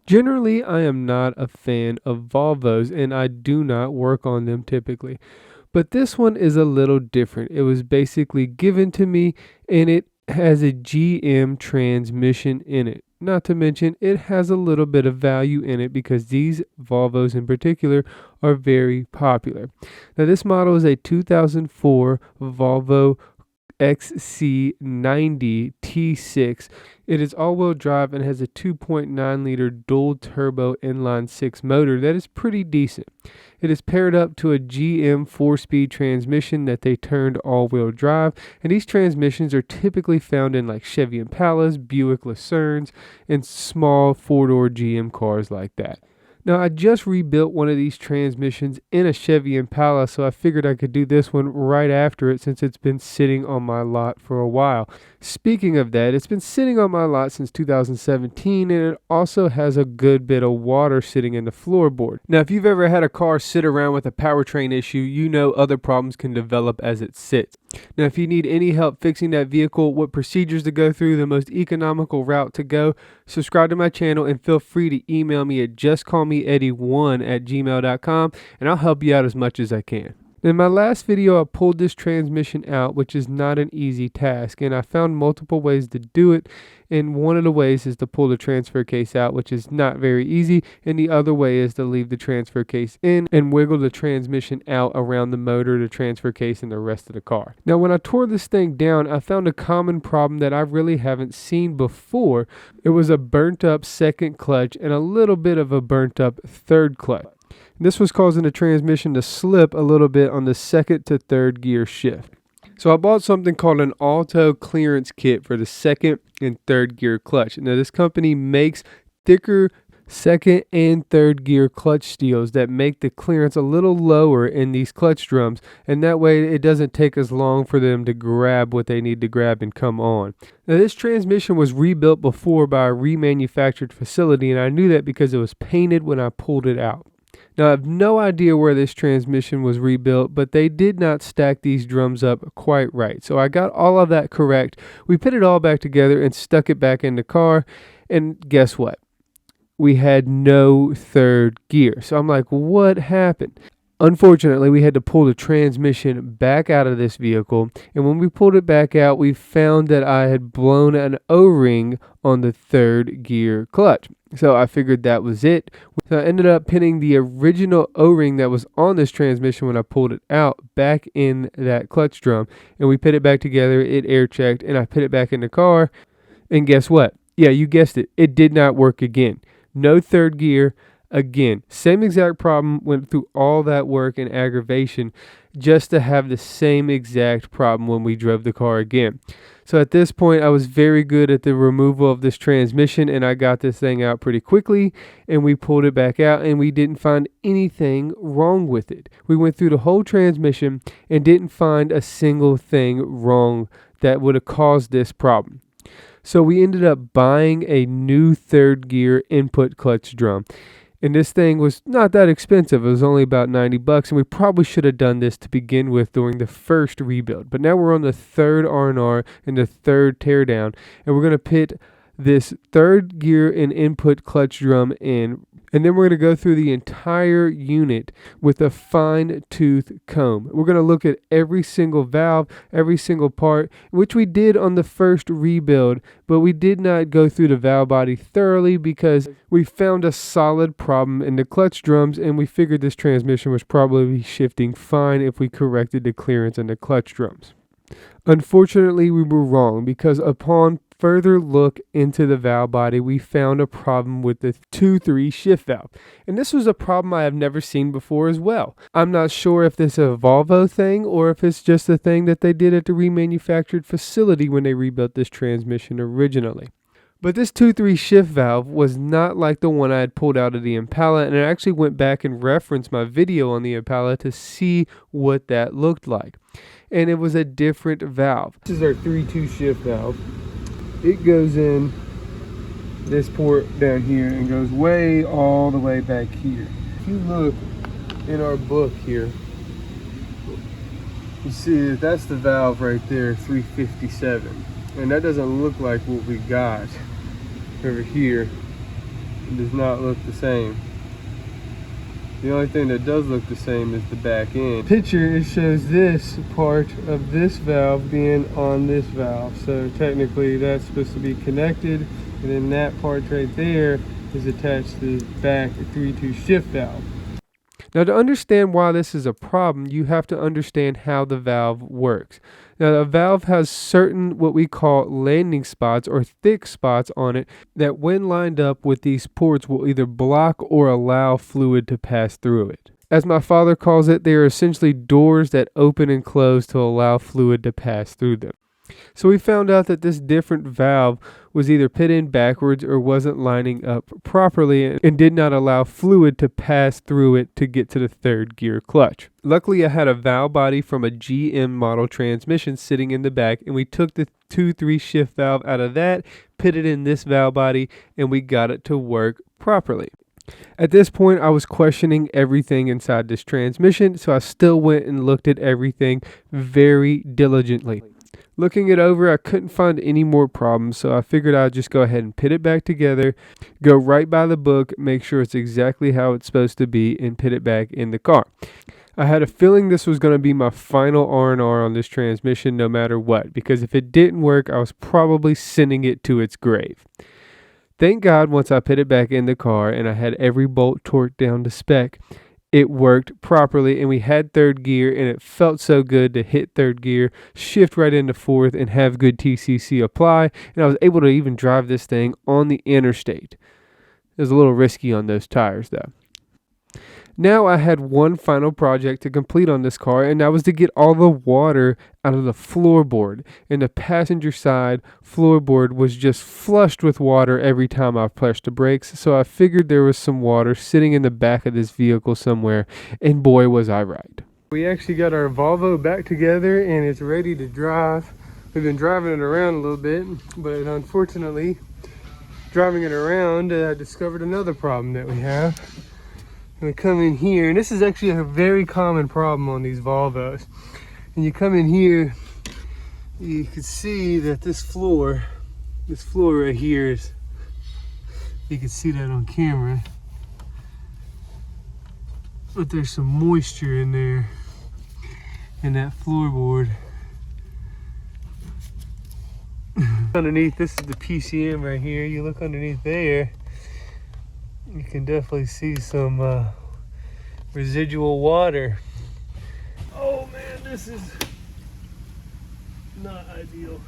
Generally, I am not a fan of Volvos and I do not work on them typically. But this one is a little different. It was basically given to me and it has a GM transmission in it. Not to mention, it has a little bit of value in it because these Volvos in particular are very popular. Now, this model is a 2004 Volvo XC90 T6. It is all-wheel drive and has a 2.9 liter dual turbo inline 6 motor that is pretty decent. It is paired up to a GM 4-speed transmission that they turned all-wheel drive, and these transmissions are typically found in like Chevy Impalas, Buick Lucernes, and small 4-door GM cars like that. Now, I just rebuilt one of these transmissions in a Chevy Impala, so I figured I could do this one right after it since it's been sitting on my lot for a while. Speaking of that, it's been sitting on my lot since 2017, and it also has a good bit of water sitting in the floorboard. Now, if you've ever had a car sit around with a powertrain issue, you know other problems can develop as it sits. Now, if you need any help fixing that vehicle, what procedures to go through, the most economical route to go, subscribe to my channel and feel free to email me at justcallmeeddie1@gmail.com and I'll help you out as much as I can. In my last video, I pulled this transmission out, which is not an easy task, and I found multiple ways to do it. And one of the ways is to pull the transfer case out, which is not very easy, and the other way is to leave the transfer case in and wiggle the transmission out around the motor, the transfer case, and the rest of the car. Now, when I tore this thing down, I found a common problem that I really haven't seen before. It was a burnt up second clutch and a little bit of a burnt up third clutch. This was causing the transmission to slip a little bit on the second to third gear shift. So I bought something called an auto clearance kit for the second and third gear clutch. Now, this company makes thicker second and third gear clutch steels that make the clearance a little lower in these clutch drums, and that way it doesn't take as long for them to grab what they need to grab and come on. Now, this transmission was rebuilt before by a remanufactured facility, and I knew that because it was painted when I pulled it out. Now, I have no idea where this transmission was rebuilt, but they did not stack these drums up quite right. So I got all of that correct. We put it all back together and stuck it back in the car, and guess what? We had no third gear. So I'm like, what happened? Unfortunately, we had to pull the transmission back out of this vehicle, and when we pulled it back out, we found that I had blown an O-ring on the third gear clutch. So I figured that was it. So I ended up pinning the original O-ring that was on this transmission when I pulled it out back in that clutch drum, and we put it back together. It air checked, and I put it back in the car, and guess what? Yeah, you guessed it. It did not work again. No third gear. Again, same exact problem, went through all that work and aggravation just to have the same exact problem when we drove the car again. So at this point, I was very good at the removal of this transmission, and I got this thing out pretty quickly, and we pulled it back out, and we didn't find anything wrong with it. We went through the whole transmission and didn't find a single thing wrong that would have caused this problem. So we ended up buying a new third gear input clutch drum. And this thing was not that expensive. It was only about $90, and we probably should have done this to begin with during the first rebuild. But now we're on the third R&R and the third teardown, and we're going to put this third gear and input clutch drum in, and then we're going to go through the entire unit with a fine-tooth comb. We're going to look at every single valve, every single part, which we did on the first rebuild, but we did not go through the valve body thoroughly because we found a solid problem in the clutch drums, and we figured this transmission was probably shifting fine if we corrected the clearance in the clutch drums. Unfortunately, we were wrong because upon further look into the valve body, we found a problem with the 2-3 shift valve. And this was a problem I have never seen before as well. I'm not sure if this is a Volvo thing or if it's just a thing that they did at the remanufactured facility when they rebuilt this transmission originally. But this 2-3 shift valve was not like the one I had pulled out of the Impala, and I actually went back and referenced my video on the Impala to see what that looked like. And it was a different valve. This is our 3-2 shift valve. It goes in this port down here and goes way all the way back here. If you look in our book here, you see that that's the valve right there, 357. And that doesn't look like what we got over here. It does not look the same. The only thing that does look the same is the back end. Picture, it shows this part of this valve being on this valve. So technically that's supposed to be connected, and then that part right there is attached to the back 3-2 shift valve. Now, to understand why this is a problem, you have to understand how the valve works. Now, a valve has certain what we call landing spots or thick spots on it that when lined up with these ports will either block or allow fluid to pass through it. As my father calls it, they are essentially doors that open and close to allow fluid to pass through them. So we found out that this different valve was either put in backwards or wasn't lining up properly and did not allow fluid to pass through it to get to the third gear clutch. Luckily, I had a valve body from a GM model transmission sitting in the back, and we took the 2-3 shift valve out of that, put it in this valve body, and we got it to work properly. At this point, I was questioning everything inside this transmission, so I still went and looked at everything very diligently. Looking it over, I couldn't find any more problems, so I figured I'd just go ahead and put it back together, go right by the book, make sure it's exactly how it's supposed to be, and put it back in the car. I had a feeling this was going to be my final R&R on this transmission no matter what, because if it didn't work, I was probably sending it to its grave. Thank God, once I put it back in the car and I had every bolt torqued down to spec, it worked properly, and we had third gear, and it felt so good to hit third gear, shift right into fourth, and have good TCC apply, and I was able to even drive this thing on the interstate. It was a little risky on those tires, though. Now I had one final project to complete on this car, and that was to get all the water out of the floorboard. And the passenger side floorboard was just flushed with water every time I pressed the brakes, so I figured there was some water sitting in the back of this vehicle somewhere, and boy was I right. We actually got our Volvo back together, and it's ready to drive. We've been driving it around a little bit, but unfortunately, driving it around, I discovered another problem that we have. We come in here, and this is actually a very common problem on these Volvos. And you come in here, you can see that this floor right here is, you can see that on camera, but there's some moisture in there in that floorboard. Underneath, this is the PCM right here. You look underneath there, you can definitely see some residual water. Oh man, this is not ideal.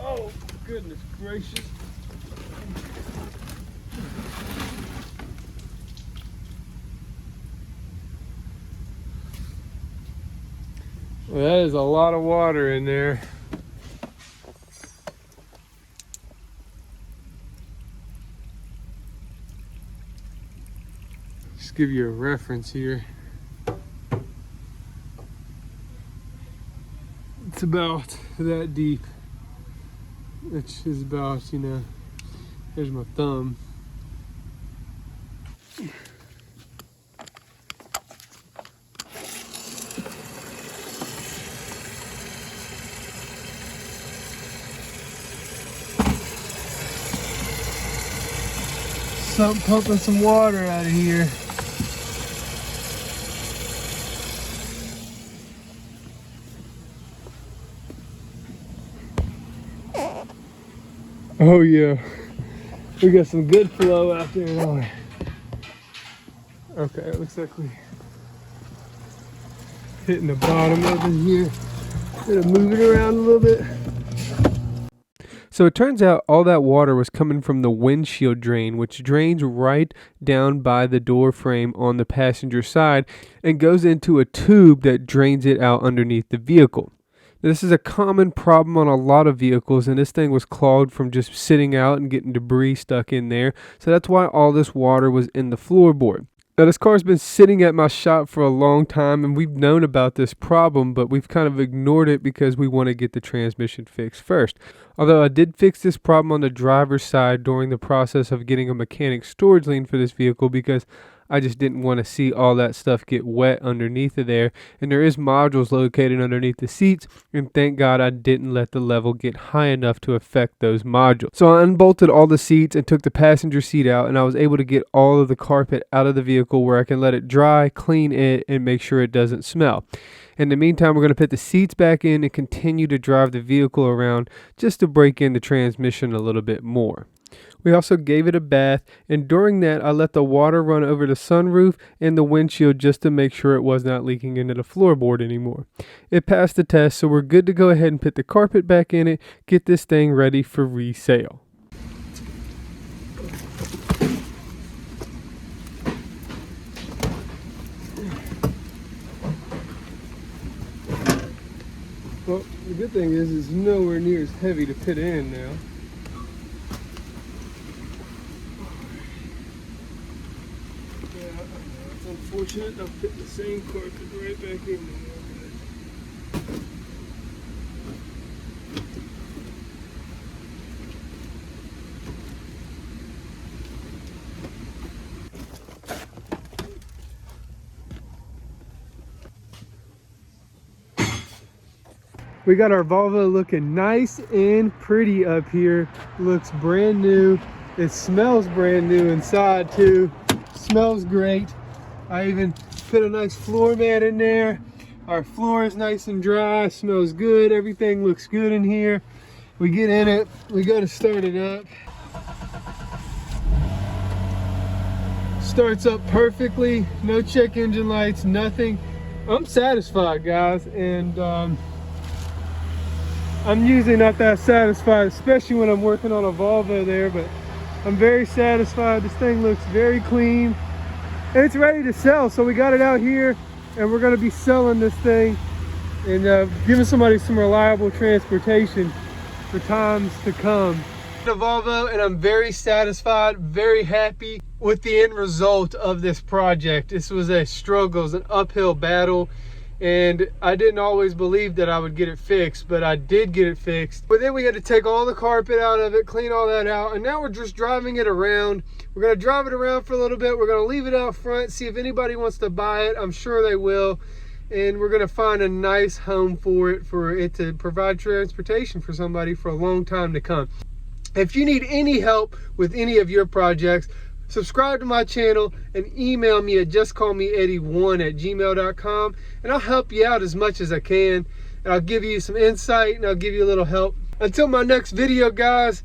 Oh goodness gracious. Well, that is a lot of water in there. Give you a reference here. It's about that deep, which is about, there's my thumb. Something pumping some water out of here. Oh yeah, we got some good flow out there, don't we? Okay, it looks like we hitting the bottom of it here. Gonna move it around a little bit. So it turns out all that water was coming from the windshield drain, which drains right down by the door frame on the passenger side and goes into a tube that drains it out underneath the vehicle. This is a common problem on a lot of vehicles, and this thing was clogged from just sitting out and getting debris stuck in there. So that's why all this water was in the floorboard. Now, this car's been sitting at my shop for a long time, and we've known about this problem, but we've kind of ignored it because we want to get the transmission fixed first. Although I did fix this problem on the driver's side during the process of getting a mechanic storage lien for this vehicle, because I just didn't want to see all that stuff get wet underneath of there. And there is modules located underneath the seats, and thank God I didn't let the level get high enough to affect those modules. So I unbolted all the seats and took the passenger seat out, and I was able to get all of the carpet out of the vehicle where I can let it dry, clean it, and make sure it doesn't smell. In the meantime, we're going to put the seats back in and continue to drive the vehicle around just to break in the transmission a little bit more. We also gave it a bath, and during that I let the water run over the sunroof and the windshield just to make sure it was not leaking into the floorboard anymore. It passed the test, so we're good to go ahead and put the carpet back in it, get this thing ready for resale. Well, the good thing is it's nowhere near as heavy to put in now. Yeah, it's unfortunate I'll put the same carpet right back in there. We got our Volvo looking nice and pretty up here. Looks brand new. It smells brand new inside too. Smells great. I even put a nice floor mat in there. Our floor is nice and dry. Smells good. Everything looks good in here. We get in it. We go to start it up. Starts up perfectly. No check engine lights, nothing. I'm satisfied, guys, and I'm usually not that satisfied, especially when I'm working on a Volvo there, but I'm very satisfied. This thing looks very clean and it's ready to sell. So we got it out here and we're going to be selling this thing and giving somebody some reliable transportation for times to come. The Volvo, and I'm very satisfied, very happy with the end result of this project. This was a struggle, it was an uphill battle. And I didn't always believe that I would get it fixed, but I did get it fixed. But then we had to take all the carpet out of it, clean all that out, and now we're just driving it around. We're gonna drive it around for a little bit. We're gonna leave it out front, see if anybody wants to buy it. I'm sure they will. And we're gonna find a nice home for it to provide transportation for somebody for a long time to come. If you need any help with any of your projects, subscribe to my channel and email me at justcallmeeddie1@gmail.com, and I'll help you out as much as I can, and I'll give you some insight and I'll give you a little help. Until my next video, guys,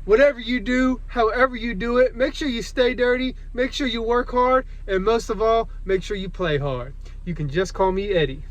whatever you do, however you do it, make sure you stay dirty, make sure you work hard, and most of all, make sure you play hard. You can just call me Eddie.